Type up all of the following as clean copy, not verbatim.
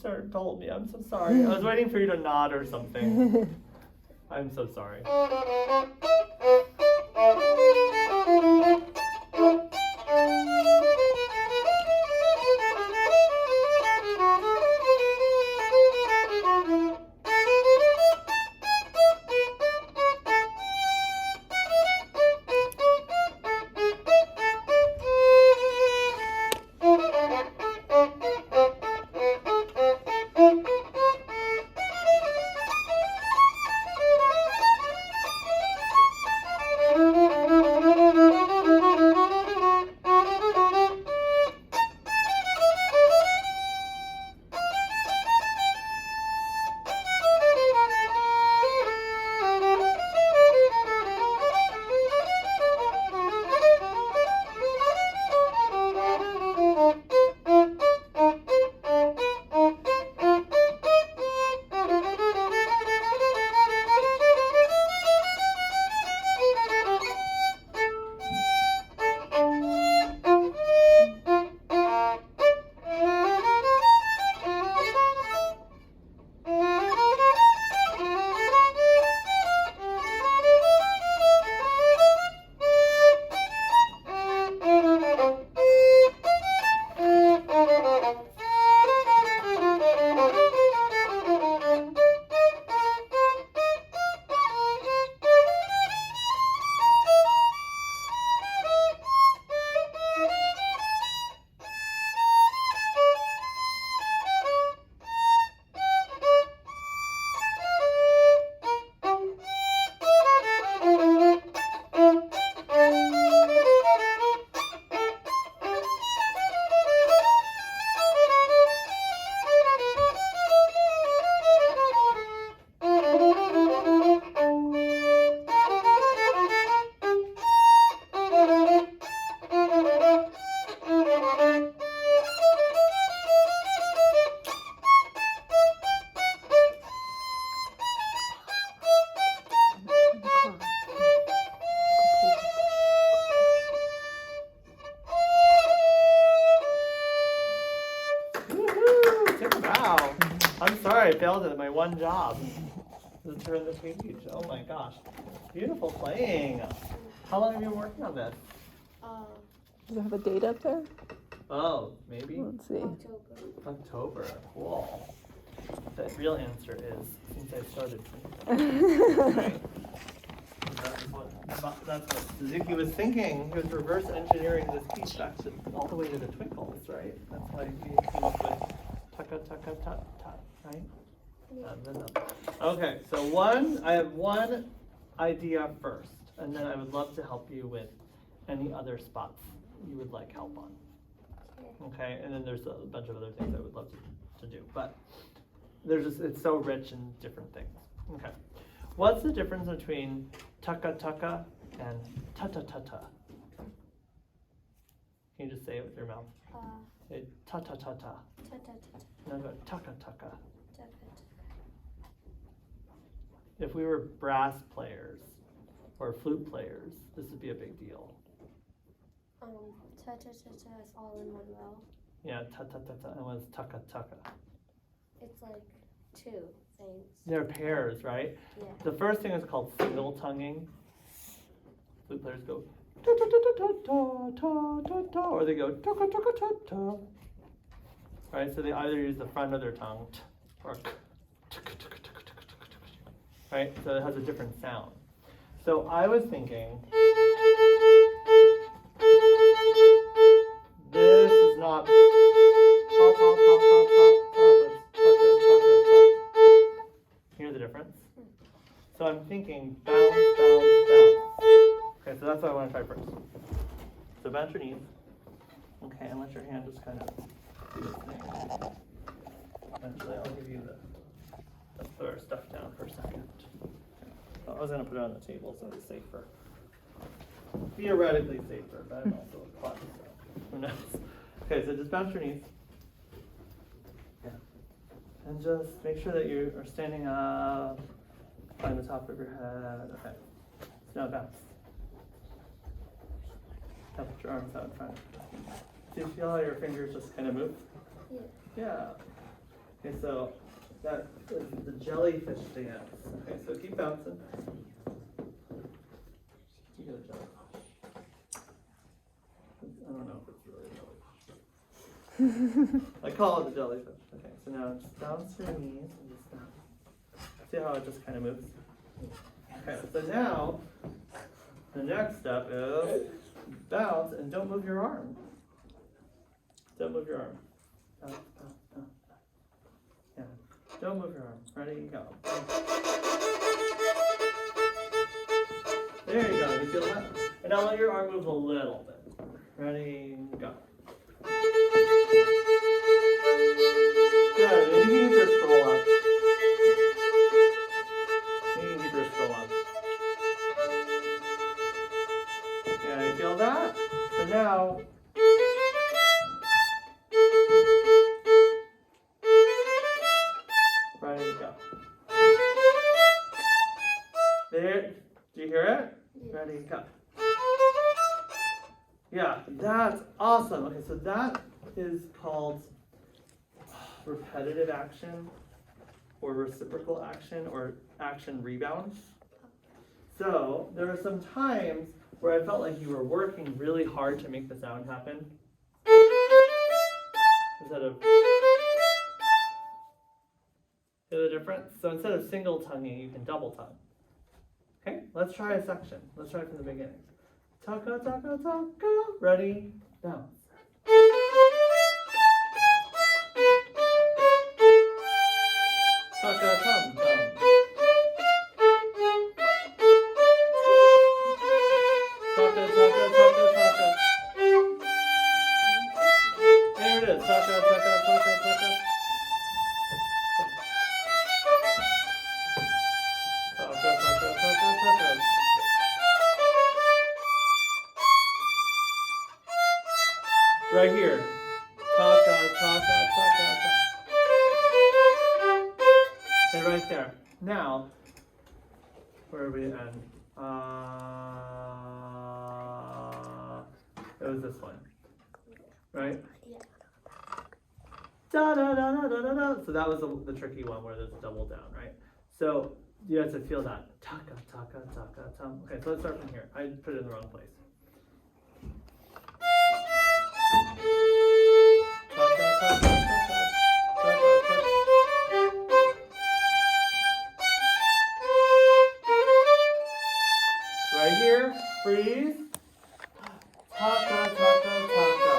just told me. I'm so sorry. I was waiting for you to nod or something. I'm so sorry. Wow. I'm sorry, I failed at my one job. To turn the page. Oh my gosh. Beautiful playing. How long have you been working on this? Does it have a date up there? Oh, maybe? Let's see. October. Cool. The real answer is since I started playing. Right? That's what Suzuki was thinking. He was reverse engineering this piece back to all the way to the twinkles, right? That's why he came up with taka taka ta ta, right? Okay, so I have one idea first, and then I would love to help you with any other spots you would like help on. Okay, and then there's a bunch of other things I would love to do, but it's so rich in different things. Okay, what's the difference between taka taka and ta ta ta ta? Can you just say it with your mouth? Say ta ta ta ta. No, go taka taka. If we were brass players or flute players, this would be a big deal. Ta ta ta ta is all in one row. Yeah, ta ta ta ta, and what's taka taka? It's like two things. They're pairs, right? Yeah. The first thing is called single tonguing. Flute players go ta ta ta ta ta ta ta ta, or they go taka taka ta ta. Right, so they either use the front of their tongue or right, so it has a different sound. So I was thinking, this is not ta ta ta ta ta ta, but taka taka ta. Hear the difference? So I'm thinking bounce, bounce, bounce. Okay, so that's what I want to try first. So bounce your knees. Okay, and let your hand just kind of do its thing. Eventually I'll give you let's put our stuff down for a second. I was going to put it on the table so it's safer. Theoretically safer, but I'm also a klutz, so who knows. Okay, so just bounce your knees. Yeah. And just make sure that you are standing up, find the top of your head. Okay. So now bounce. Now put your arms out in front. Do you feel how your fingers just kind of move? Yeah. Yeah. Okay, so that is the jellyfish dance. Okay, so keep bouncing. You get a jellyfish. I don't know if it's really a jellyfish. I call it the jellyfish. Okay, so now just bounce your knees and just see how it just kind of moves. Okay, so now the next step is bounce and don't move your arm. Don't move your arm. Bounce, bounce, bounce, bounce. Yeah, don't move your arm. Ready, go. There you go. You feel that? And now let your arm move a little bit. Ready, go. Good. And you can keep your scroll up. You can keep your scroll up. Yeah, you feel that? So now, ready, go. There, do you hear it? Ready, go. Yeah, that's awesome. Okay, so that is called repetitive action or reciprocal action or action rebound. So there are some times where I felt like you were working really hard to make the sound happen. Instead of, see the difference? So instead of single tonguing, you can double tongue. Okay, let's try a section. Let's try from the beginning. Taka, taka, taka. Ready? Bounce. Taka, tum, tum. Taka, taka, taka, taka. There it is. Taka, taka, taka, taka. Taka, taka, taka, taka. Right here. Taka, taka, taka, taka. Okay, right there. Now, where are we at? It was this one. Right? Yeah. Da da da da da da da. So that was the tricky one where there's a double down, right? So you have to feel that. Taka, taka, taka, tum. Okay, so let's start from here. I put it in the wrong place. Taka, taka, taka, taka, taka. Right here, freeze. Taka, taka, taka.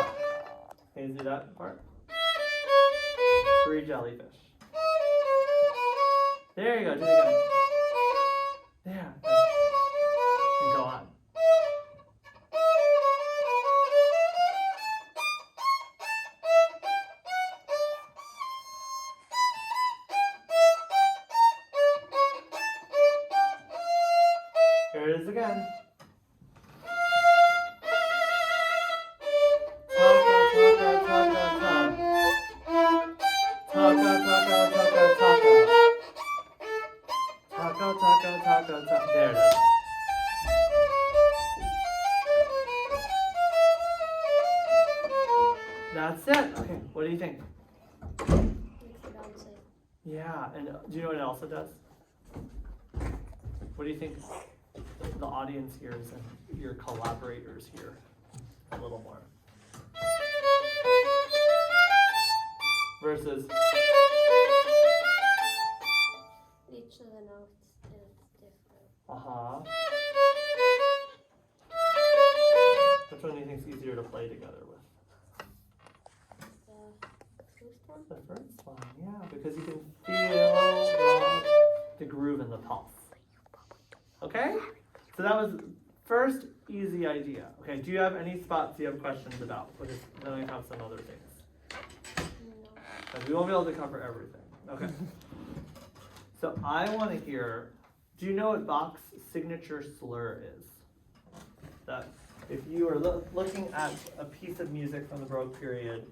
Can you do that part? 3 jellyfish. There you go, do it again. There. And go on. Here it is again. Taka, taka, taka, taka. Taka, taka, taka, taka. Taka, taka, taka, taka. There it is. That's it. Okay, what do you think? Makes it bouncing. Yeah, and do you know what it also does? What do you think the audience hears and your collaborators hear a little more? Versus Each of the notes is different. Which one do you think is easier to play together with? The first one? The first one, yeah, because you can feel the groove in the pulse. Okay? So that was first easy idea. Okay, do you have any spots you have questions about? Because then we have some other things. No. We won't be able to cover everything. Okay. So I want to hear, do you know what Bach's signature slur is? That if you were looking at a piece of music from the Baroque period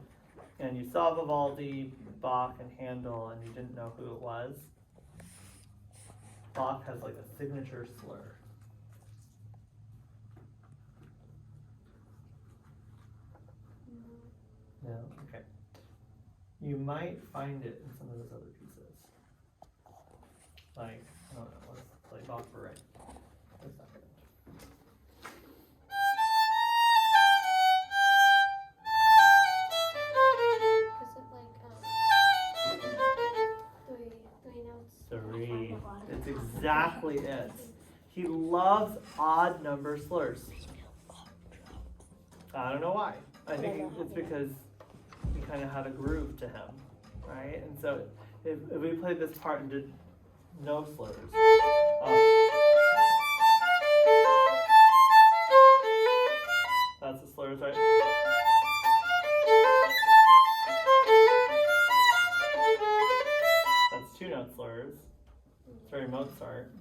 and you saw Vivaldi, Bach, and Handel and you didn't know who it was, Bach has like a signature slur. No? Okay. You might find it in some of those other pieces. Like, I don't know, let's play Bach for right. A second. Is it like three notes? Three. It's exactly it. He loves odd number slurs. I don't know why. I think it's because he kind of had a groove to him, right? And so if we played this part and did no slurs, that's the slurs, right? That's 2-note slurs. It's very Mozart.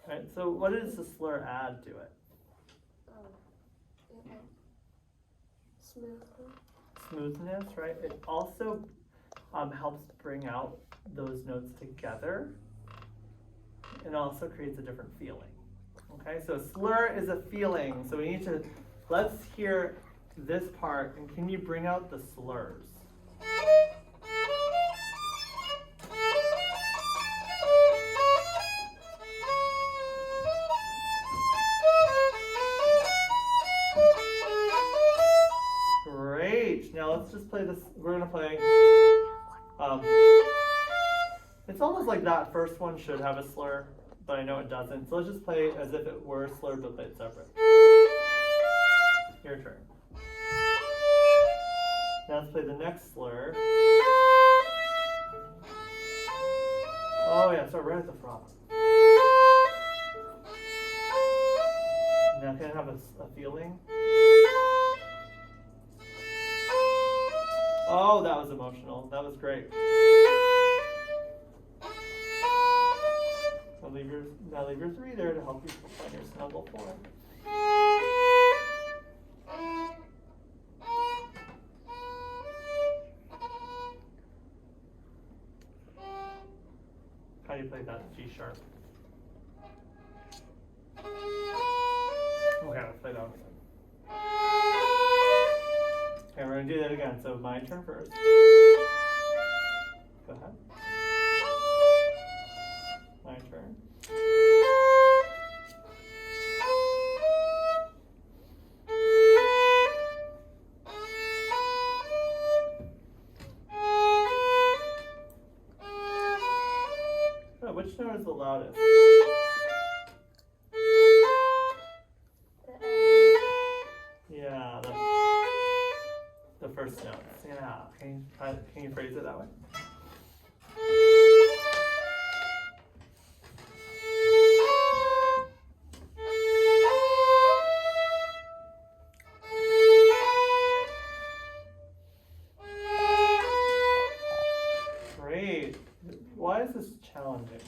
Right, so what does the slur add to it? Smoothness, right? It also helps bring out those notes together and also creates a different feeling. Okay, so slur is a feeling. So we need to, let's hear this part, and can you bring out the slurs? Great. Now let's just play this. We're gonna play. It's almost like that first one should have a slur, but I know it doesn't. So let's just play as if it were slurred, but play it separate. Your turn. Now let's play the next slur. Oh yeah, so right at the front. Now can I have a feeling? Oh, that was emotional. That was great. Now leave your 3 there to help you find your snuggle 4. How do you play that G sharp? Okay, let's play that one again. Okay, we're gonna do that again. So my turn first. Go ahead. My turn. Oh, which note is the loudest? Yeah, the first note. Yeah. Can you phrase it that way? Great. Why is this challenging?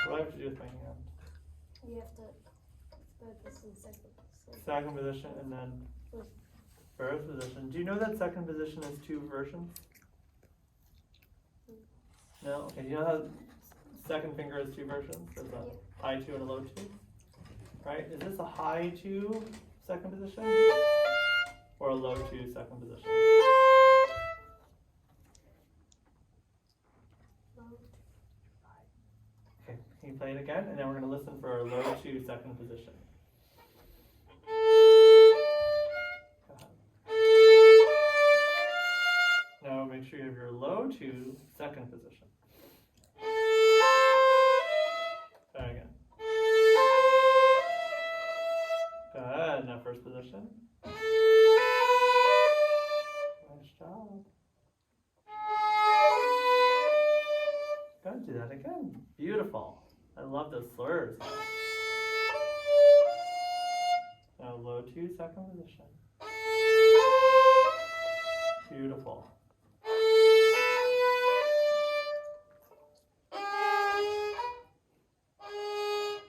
What do I have to do with my hand? You have to put this in second. Second position and then first position. Do you know that second position has 2 versions? No? Okay, you know how second finger has 2 versions? There's a high 2 and a low 2? Right? Is this a high 2 second position? Or a low 2 second position? Okay, can you play it again? And then we're going to listen for a low 2 second position. Now make sure you have your low 2 second position. Try again. Good. Now first position. Nice job. Good. Do that again. Beautiful. I love those slurs. Now low 2 second position. Beautiful.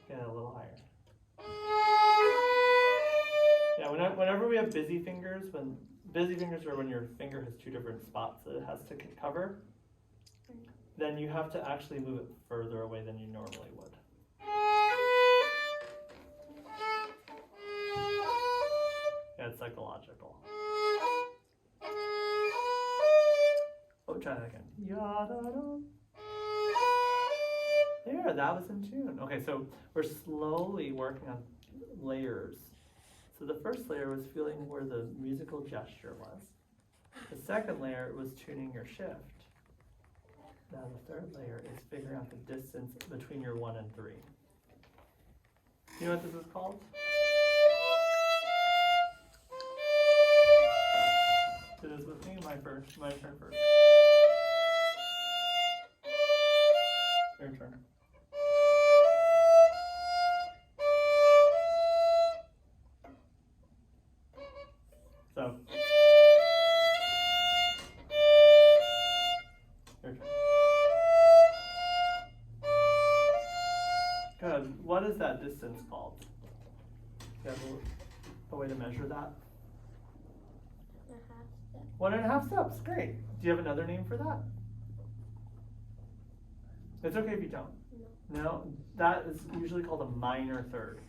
Get a little higher. Yeah, whenever we have busy fingers, busy fingers are when your finger has 2 different spots that it has to cover, then you have to actually move it further away than you normally would. it's psychological. Oh, try that again. Ya-da-da. There, that was in tune. Okay, so we're slowly working on layers. So the first layer was feeling where the musical gesture was. The second layer was tuning your shift. Now the third layer is figuring out the distance between your 1 and 3. You know what this is called? Do this with me, my turn first. Your turn. So, your turn. Good. What is that distance called? Do you have a way to measure that? 1.5 steps. 1.5 steps. Great. Do you have another name for that? It's okay if you don't. No. No? That is usually called a minor third.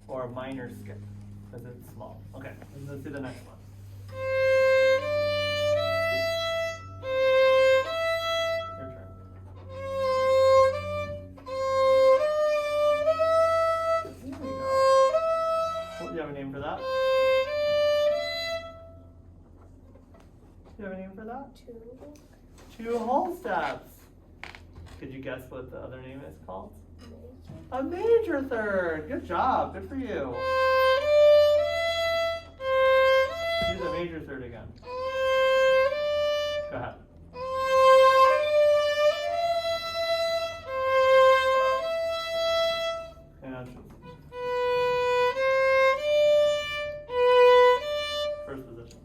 Or a minor skip. Because it's small. Okay, let's do the next one. Your turn. There we go. Oh, do you have a name for that? Do you have a name for that? 2. 2 whole steps. Could you guess what the other name is called? Major. A major third. Good job. Good for you. Do the major third again. Go ahead. And first position.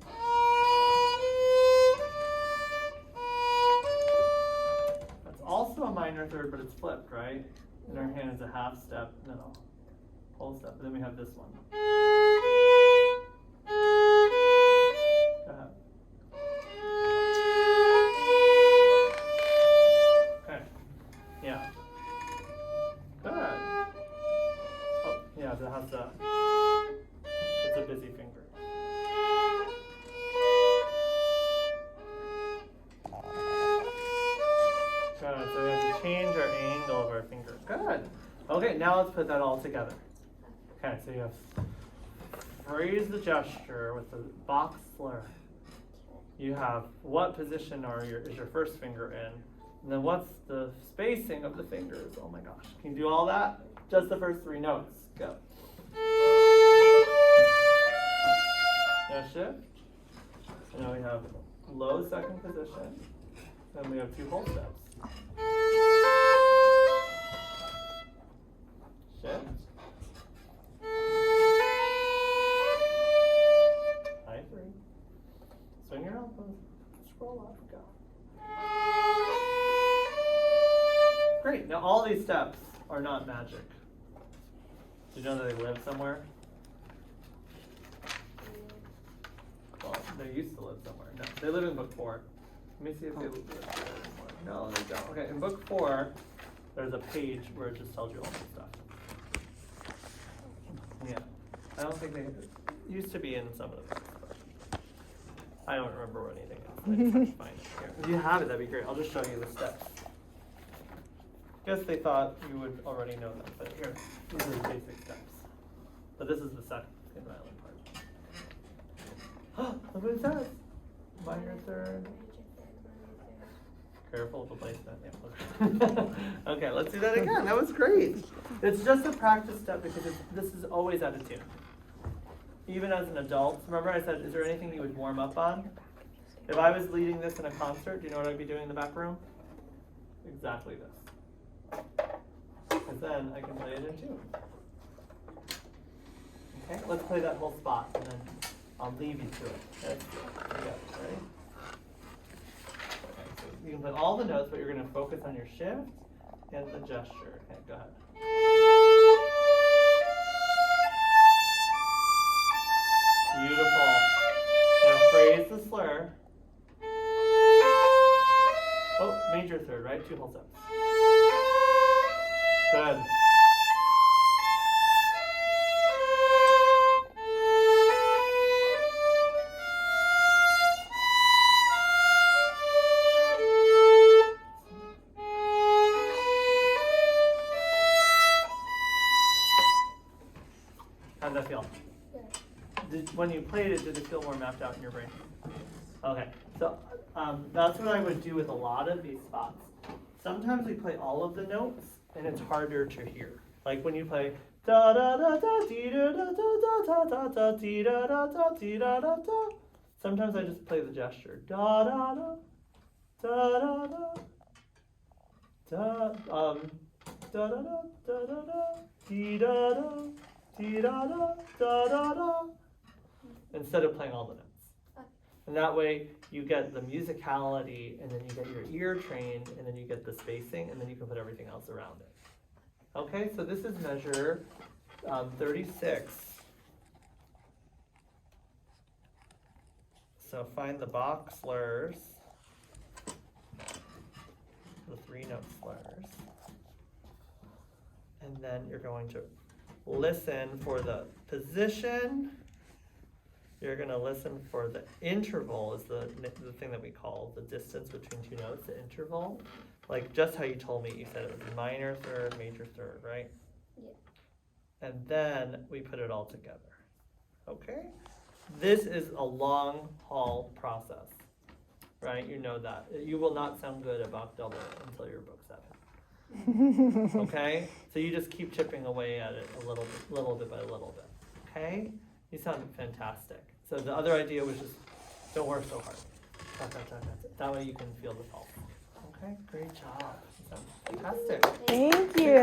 That's also a minor third, but it's flipped, right? In our hand is a half step, no, whole step. And then we have this one. Go ahead. Okay. Yeah. Good. Oh, yeah, that has to. It's a busy finger. Good. So we have to change our angle of our finger. Good. Okay, now let's put that all together. Okay, so you have phrase the gesture with the box slur. You have what position is your first finger in? And then what's the spacing of the fingers? Oh my gosh. Can you do all that? Just the first 3 notes. Go. Now shift. And now we have low second position. Then we have 2 whole steps. Shift. High 3. Swing your elbows. Scroll up. Go. Great. Now all these steps are not magic. Did you know that they live somewhere? Well, they used to live somewhere. No, they live in book 4. Let me see if they live there anymore. No, they don't. Okay, in book 4, there's a page where it just tells you all this stuff. Yeah, I don't think they used to be in some of the books, but I don't remember anything else. I just have to find it here. If you have it, that'd be great. I'll just show you the steps. Guess they thought you would already know them, but here, these are the basic steps. But this is the second violin part. Look what it says. Minor third. Careful of the placement. Yeah. Okay, let's do that again. That was great. It's just a practice step because this is always out of tune. Even as an adult, remember I said, is there anything you would warm up on? If I was leading this in a concert, do you know what I'd be doing in the back room? Exactly this. Because then I can play it in tune. Okay, let's play that whole spot and then I'll leave you to it. Okay, ready? You can play all the notes, but you're going to focus on your shift and the gesture. Okay, go ahead. Beautiful. Now phrase the slur. Oh, major third, right? 2 whole steps. Good. when you played it, did it feel more mapped out in your brain? Okay, so that's what I would do with a lot of these spots. Sometimes we play all of the notes, and it's harder to hear. Like when you play da da da da dee da da da da da da dee da da da dee da da da. Sometimes I just play the gesture da da da da da da da da da da da da da dee da da dee da da da da da, instead of playing all the notes. And that way you get the musicality, and then you get your ear trained, and then you get the spacing, and then you can put everything else around it. Okay, so this is measure 36. So find the box slurs, the 3-note slurs, and then you're going to listen for the position. You're going to listen for the interval, is the thing that we call the distance between 2 notes, the interval. Like just how you told me, you said it was minor third, major third, right? Yeah. And then we put it all together. Okay? This is a long haul process, right? You know that. You will not sound good at Bach double until your book 7. Okay? So you just keep chipping away at it a little bit by little bit. Okay? You sound fantastic. So the other idea was just don't work so hard. That way you can feel the pulse. Okay, great job. You sound fantastic. Thank you.